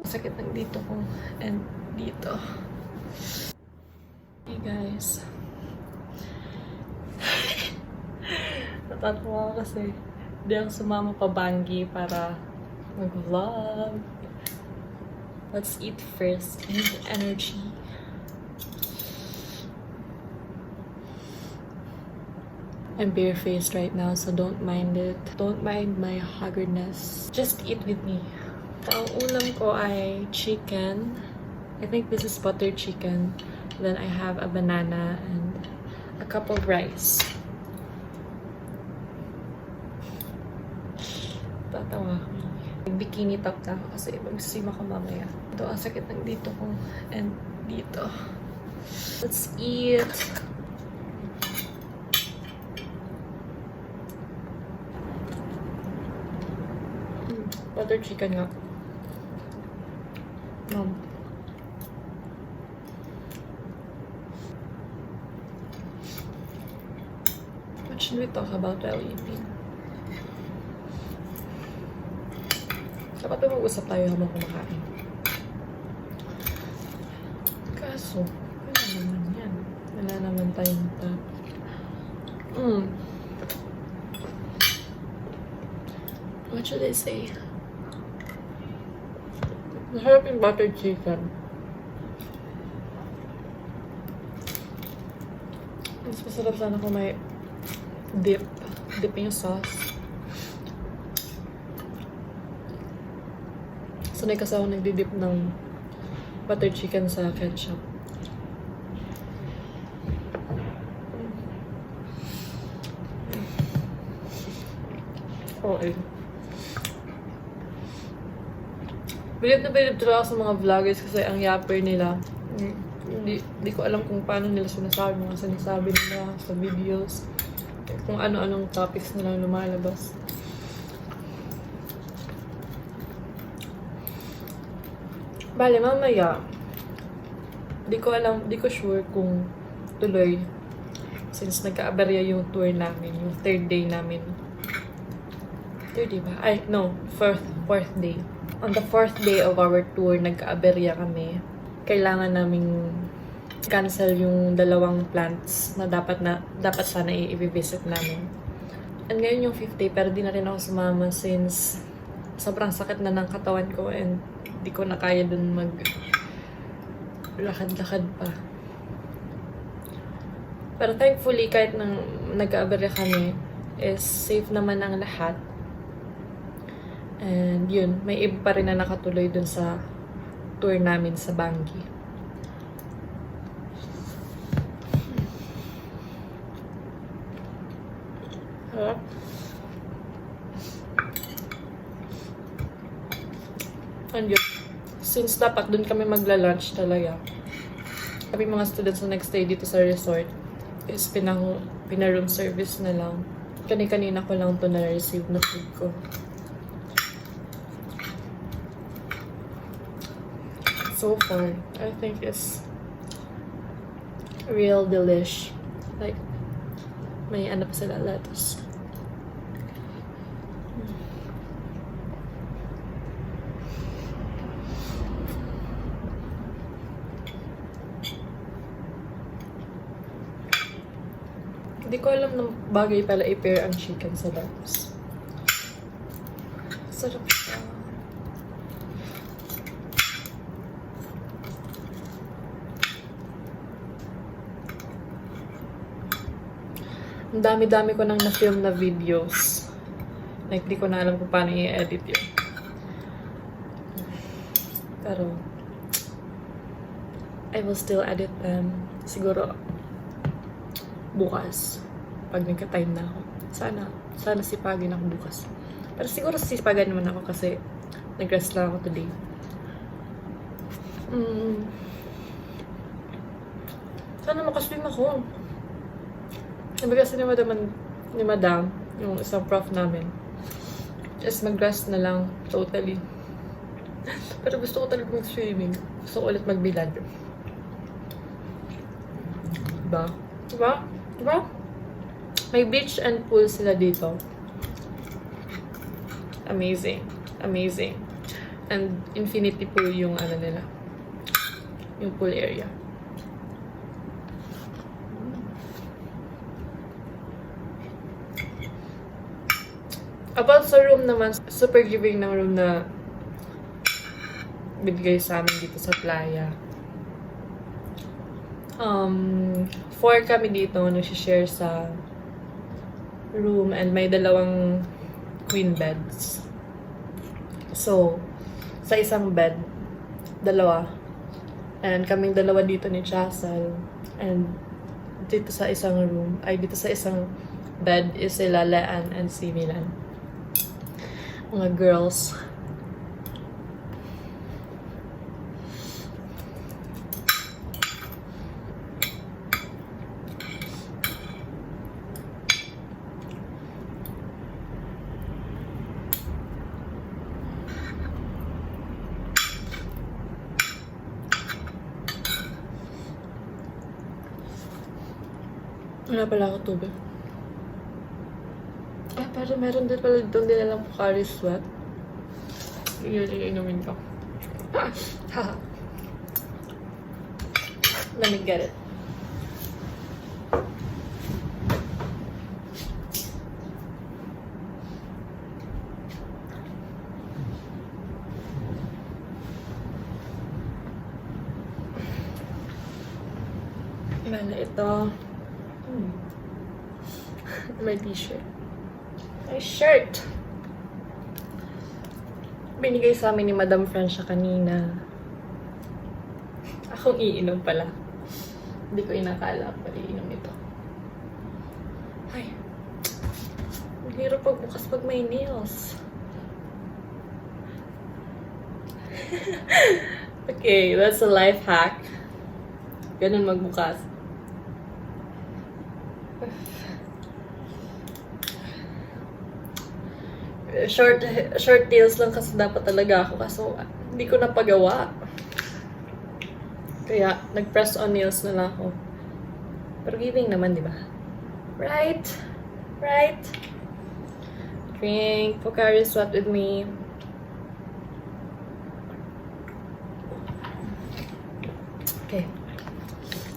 Sakit ng dito ko and dito. Hey guys. Natatawa ako kasi hindi ako sumama pa Bangi para mag-vlog. Let's eat first. I need energy. I'm barefaced right now, so don't mind it. Don't mind my haggardness. Just eat with me. Ang ulam ko ay chicken. I think this is butter chicken. Then I have a banana and a cup of rice. Tatawa ako. Bikini top na ako kasi magsisima ko mamaya. Ito ang sakit ng dito ko and dito. Let's eat. Butter chicken nga. What should we talk about while eating? Dapat ba mag-usap tayo habang kumakain? Kaso, wala naman yan. Wala naman tayong top. What should I say? Masarap yung butter chicken. Mas masarap sana kung may dip. Dip yung sauce. Sanay kasi ako nagdidip ng butter chicken sa ketchup. Okay. Bilib na bilib talaga sa mga vloggers kasi ang yapper nila. Hindi ko alam kung paano nila mga sinasabi nila sa videos. Kung ano-anong topics nilang lumalabas. Bale, mamaya, di ko sure kung tuloy. Since nagka-aberya yung tour namin, yung third day namin. Third day ba? Ay, no, fourth day. On the fourth day of our tour, nagka-aberya kami. Kailangan naming cancel yung dalawang plants na dapat sana i-visit namin. And ngayon yung fifth day, pero di na rin ako sumama since sobrang sakit na ng katawan ko and di ko na kaya dun lakad-lakad pa. Pero thankfully, kahit nang nag-aaberya kami, is safe naman ang lahat. And yun, may iba pa rin na nakatuloy dun sa tour namin sa Bangi. Harap. And yun, since dapat dun kami magla-lunch talaga, kami mga students na next day dito sa resort is pina-room service na lang. Kanina ko lang to na-receive na food ko. So far, I think it's real delish. Like, may ano pa sila, lettuce. Hindi ko alam ng bagay pala i-pair ang chicken sa lettuce. Sarap siya. Ang dami-dami ko nang na-film na videos. Like, di ko na alam kung paano i-edit yun. Pero, I will still edit them. Siguro, bukas. Pag nagka-time na ako. Sana sipagin ako bukas. Pero siguro sisipagan naman ako kasi nag-rest lang ako today. Sana makaswim ako. Sabi kasi ni madam, yung isang prof namin, is mag-rest na lang totally. Pero gusto ko talaga mag-swimming. Gusto ko ulit magbilad. Diba? May beach and pool sila dito. Amazing. And infinity pool yung ano nila. Yung pool area. About sa room naman, super giving ng room na bigay sa amin dito sa playa. 4 kami dito nag-share sa room and may dalawang queen beds. So, sa isang bed, dalawa. And kaming dalawa dito ni Chasal. And dito sa isang room, ay dito sa isang bed is sila Leanne and si Milan. Mga girls. Wala pala ako tubig. Pero meron din pala doon din lang Pocari Sweat. Yun yung inumin ko. Let me get it. Bala ito. My t-shirt. My shirt! Binigay sa amin ni Madam Francia kanina. Akong iinom pala. Hindi ko inakala pala iinom ito. Ay. Ang hirap pagbukas pag may nails. Okay, that's a life hack. Ganun magbukas. Short nails lang kasi dapat talaga ako kaso hindi ko napagawa. Kaya nag-press on nails na lang ako. Pero giving naman, di ba? Right? Right? Drink Pocari Sweat with me. Okay.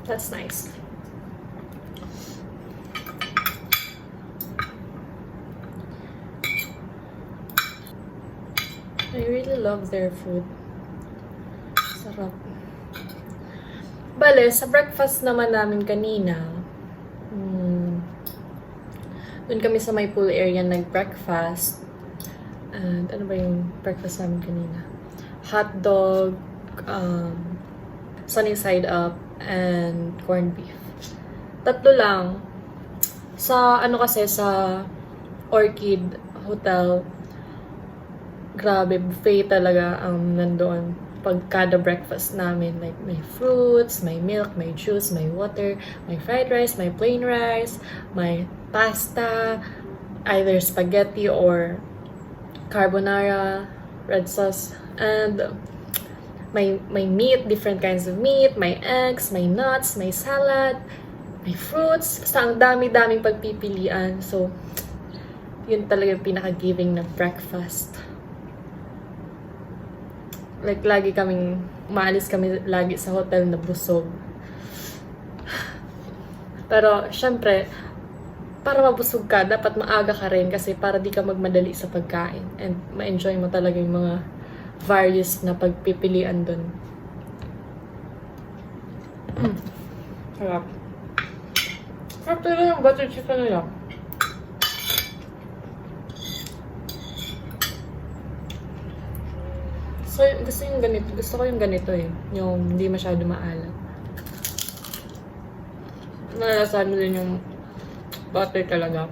That's nice. I really love their food. Sarap. Bale, sa breakfast naman namin kanina, dun kami sa may pool area nag-breakfast. And ano ba yung breakfast namin kanina? Hot dog, sunny side up, and corned beef. Tatlo lang. Sa ano kasi, sa Orchid Hotel, grabe, buffet talaga nandoon. Pag kada breakfast namin, like may fruits, may milk, may juice, may water, may fried rice, may plain rice, may pasta, either spaghetti or carbonara, red sauce, and may meat, different kinds of meat, may eggs, may nuts, may salad, may fruits. Basta ang dami-daming pagpipilian. So, yun talaga yung pinaka-giving na breakfast. Like, maalis kami lagi sa hotel na busog. Pero, syempre, para mabusog ka, dapat maaga ka rin kasi para di ka magmadali sa pagkain. And ma-enjoy mo talaga yung mga various na pagpipilian dun. Sarap. Sarap talaga yung butter chicken nila. So, gusto ko yung ganito eh. Yung hindi masyado maalat. Nalasahan mo din yung butter talaga.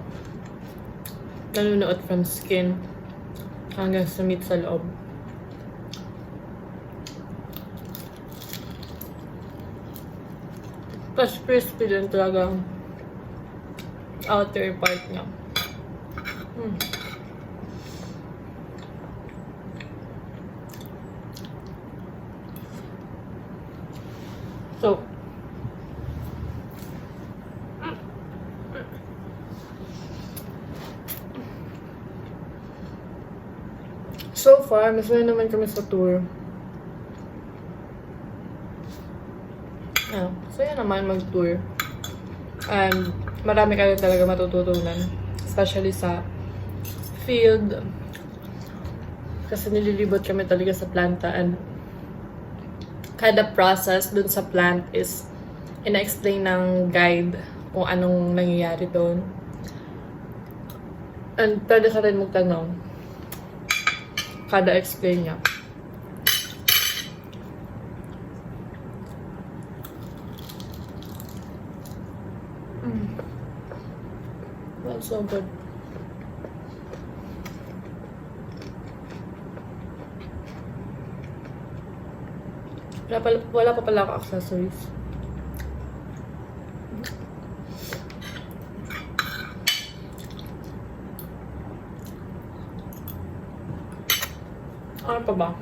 Nanunuot from skin hanggang sa meat sa loob. Tapos crispy din talaga ang outer part niya. So, So far, masaya naman kami sa tour. Masaya naman mag-tour. And marami kayo talaga matututunan. Especially sa field. Kasi nililibot kami talaga sa planta. And kada process dun sa plant is ina-explain ng guide kung anong nangyayari doon. And pwede ka rin magtanong. Kada explain niya. That's so good. Wala pa pala ako accessories. Ano pa ba?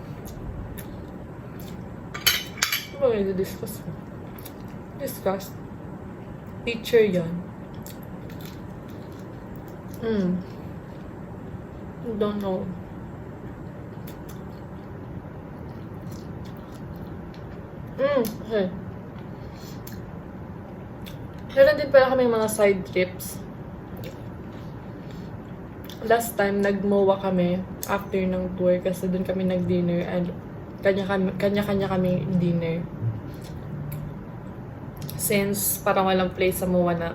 Ano ba yung discuss? Discuss? Teacher yan. I don't know. Okay. Meron din pala kaming mga side trips. Last time, nag-MOA kami after ng tour kasi dun kami nag-dinner and kanya-kanya kami dinner. Since parang walang place sa MOA na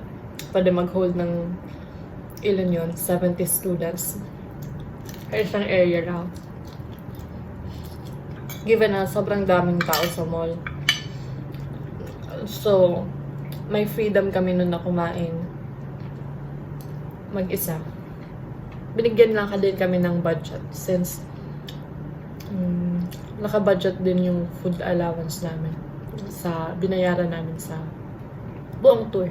pwede mag-hold ng ilan yun, 70 students. Kaya isang area lang. Given na sobrang daming tao sa mall. So, may freedom kami nun na kumain mag-isa. Binigyan lang din kami ng budget since naka-budget din yung food allowance namin sa binayaran namin sa buong tour.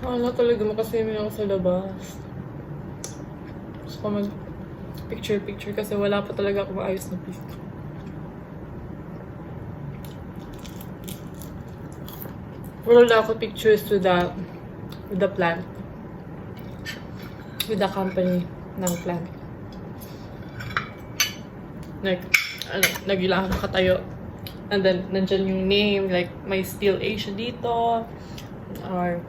Wala talaga makaswimming ako sa labas. Gusto ko mag picture kasi wala pa talaga ako maayos na picture. Wala ako pictures with the plant. With the company ng plant. Like, nagilang ako katayo. And then, nandyan yung name, like, may Steel Asia dito. Or,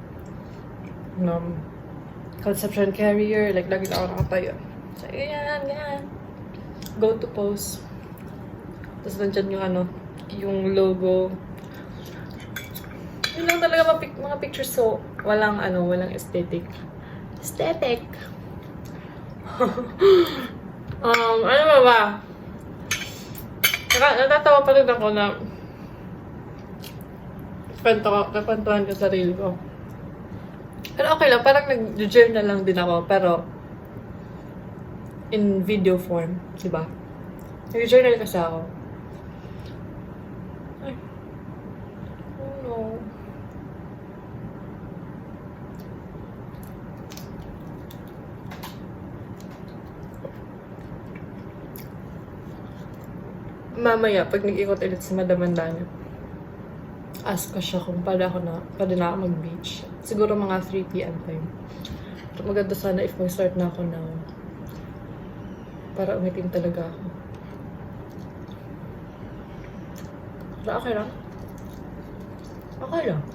conception carrier, like, lagi na ako nakatayo. So, yan. Go to pose. Tapos, nandyan yung yung logo. Yun lang talaga mga pictures, so walang aesthetic. Ano ba? Natatawa pa rin ako na kwentuhan ko sa sarili ko. Pero okay lang, parang nag-journal lang din ako, pero in video form, diba? Nag-journal kasi ako. Ay. Oh no. Mamaya, pag nag-ikot ulit si Madam Andanya, ask ko siya kung pwede na ako mag-beach. Siguro mga 3 p.m. time. Maganda sana if mag-start na ako now. Para umitim talaga ako. Pero okay lang. Okay lang.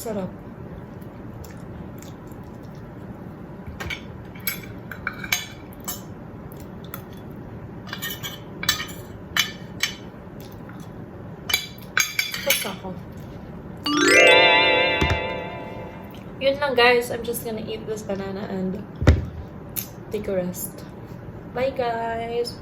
Sarap. Basta ako. Yun lang guys. I'm just gonna eat this banana and take a rest. Bye guys!